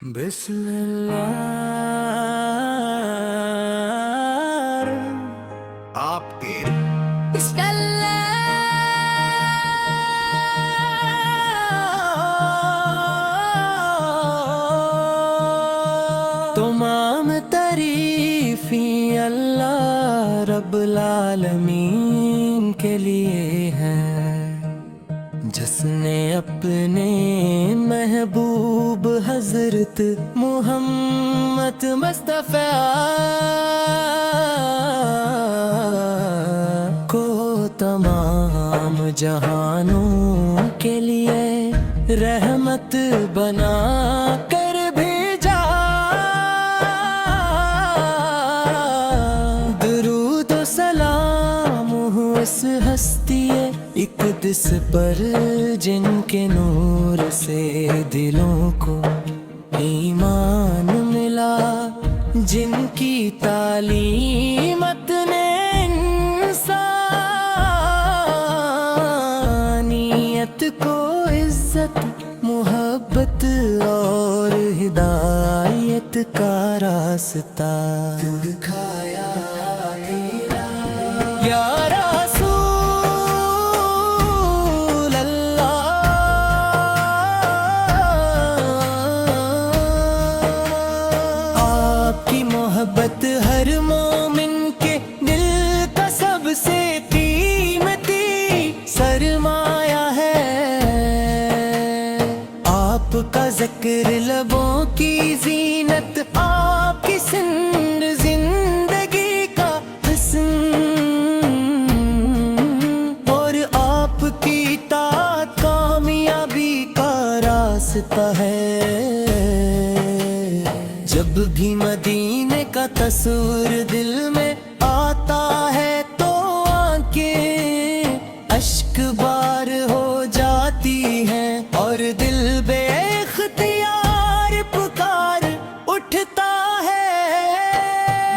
بسم اللہ آپ کے بسم اللہ تمام تعریفیں اللہ رب العالمین کے لیے ہے، جس نے اپنے محبوب حضرت محمد مصطفیٰ کو تمام جہانوں کے لیے رحمت بنا کر بھیجا۔ درود و سلام ہو اس ہستی اقدس پر جن کے نور سے دلوں کو ایمان ملا، جن کی تعلیمت نے انسانیت کو عزت، محبت اور ہدایت کا راستہ دکھایا۔ یا رسول اللہ، آپ کی محبت ہر مومن کے دل کا سب سے قیمتی سرمایہ ہے۔ آپ کا ذکر لبوں کی زینت، آپ کی سند زندگی کا حسن، اور آپ کی اطاعت کامیابی کا راستہ ہے۔ جب بھی مدینے کا تصور دل میں آتا ہے تو آنکھیں اشک بار ہو جاتی ہیں، اور دل بے اختیار پکار اٹھتا ہے۔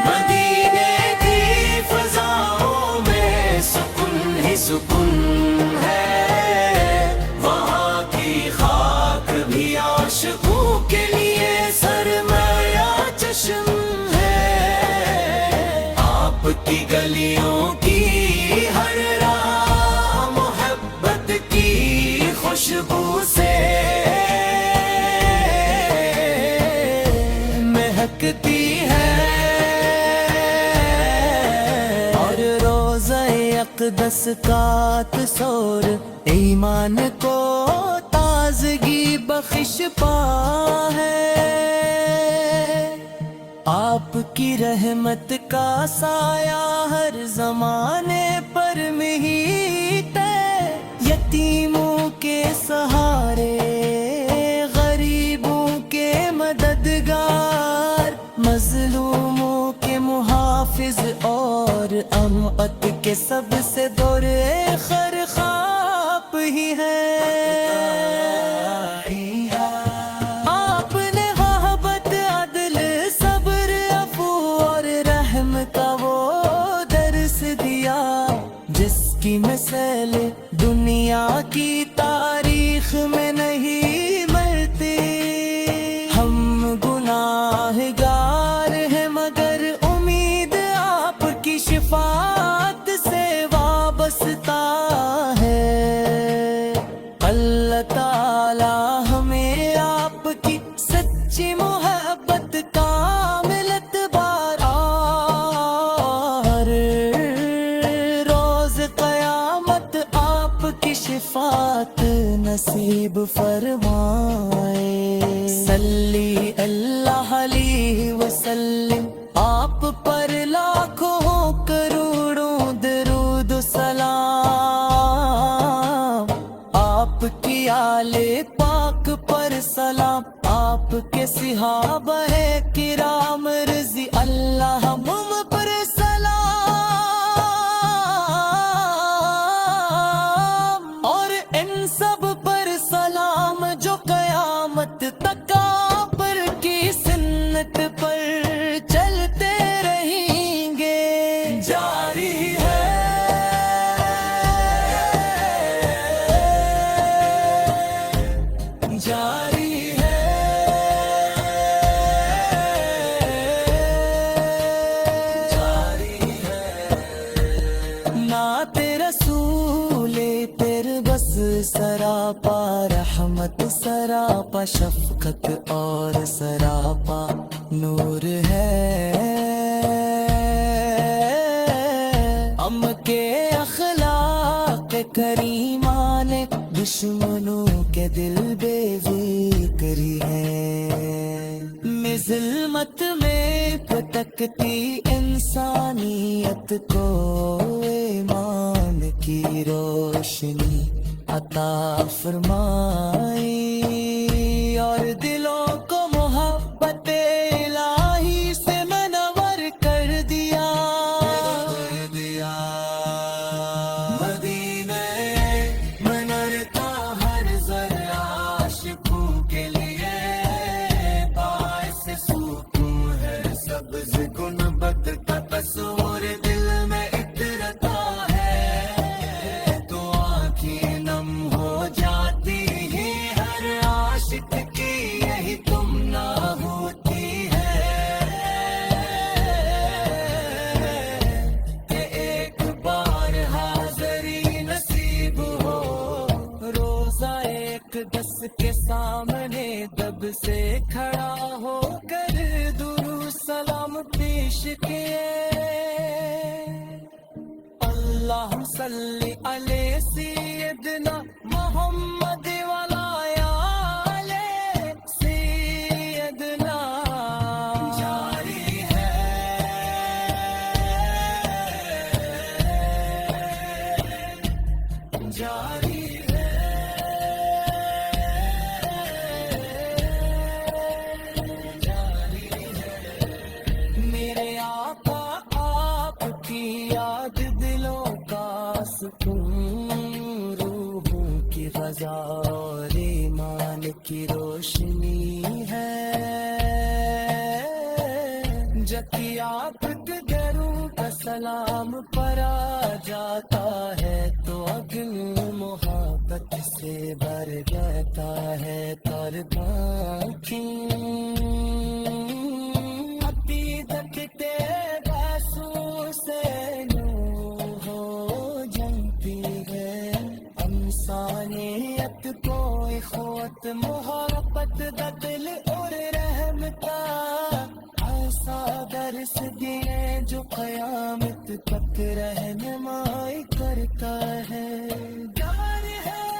مدینے کی فضاؤں میں سکون ہی سکون ہے، وہاں کی خاک بھی عاشقوں کے لیے سرمایہ چشم ہے۔ آپ کی گلیوں کی ہر راہ محبت کی خوشبو سے مہکتی ہے، اور روزہ اقدس کا تصور ایمان کو تازگی بخش پا ہے۔ آپ کی رحمت کا سایہ ہر زمانے پر محیط ہے، یتیموں کے سہارے، غریبوں کے مددگار، مظلوموں کے محافظ، اور امت کے سب سے دور خر خواب ہی ہے۔ آپ نے محبت، عدل، صبر، عفو اور رحم کا وہ درس دیا، جس کی مثال دنیا کی تاریخ میں نہیں ملتی۔ ہم گناہگار ہیں مگر امید آپ کی شفاعت سے وابستہ ہے۔ اللہ تعالی ہمیں آپ کی سچی محبت کا ملت بار روز قیامت آپ کی شفاعت نصیب فرمائے۔ صلی اللہ علیہ وسلم، آپ پر لاکھوں کروڑوں درود و سلام، آپ کی آل پاک پر سلام، آپ کے صحابہ کرام رضی اللہ عنہم پر سلام، اور ان سب پر سلام جو قیامت تک آپ کی سنت پر چلتے رہیں گے۔ جاری ہے جاری ہے سراپا شفقت اور سراپا نور ہے، ہم کے اخلاق کریمہ نے دشمنوں کے دل بے ذکری ہے، میں ظلمت میں پھٹکتی انسانیت کو ایمان کی روشنی عطا فرمائی، اور دلوں کو محبت الہی سے منور کر دیا۔ مدینہ منرتا ہر ذرہ عاشقوں کے لیے باعث سکون ہے، سبز گنبد کا تصور دل میں اترتا ہے، تو آنکھیں نم ہو جاتی ہی ہر عاشق کی یہی تمنا ہوتی ہے کہ ایک بار حاضری نصیب ہو، روزہ ایک دس کے سامنے دب سے کھڑا ہو کر درود سلام پیش کیے۔ اللہم صلی علی سیدنا محمد وعلی آل سیدنا، جاری ہے جاری ہے جاری ہے، میرے آقا آپ کی یاد دلوں کا سکون، روحوں کی غذا اور ایمان کی روشنی ہے، جبکہ آپ کے دروں کا سلام پڑا جاتا ہے تو اگن محبت سے بھر جاتا ہے ترباں کی، عقیدت کے باسوں سے نور ہو جمتی ہے، انسانیت کو اخوت محبت دل اور رحمتا ایسا درس دیے جو قیامت تک رہنمائی کرتا ہے، جان ہے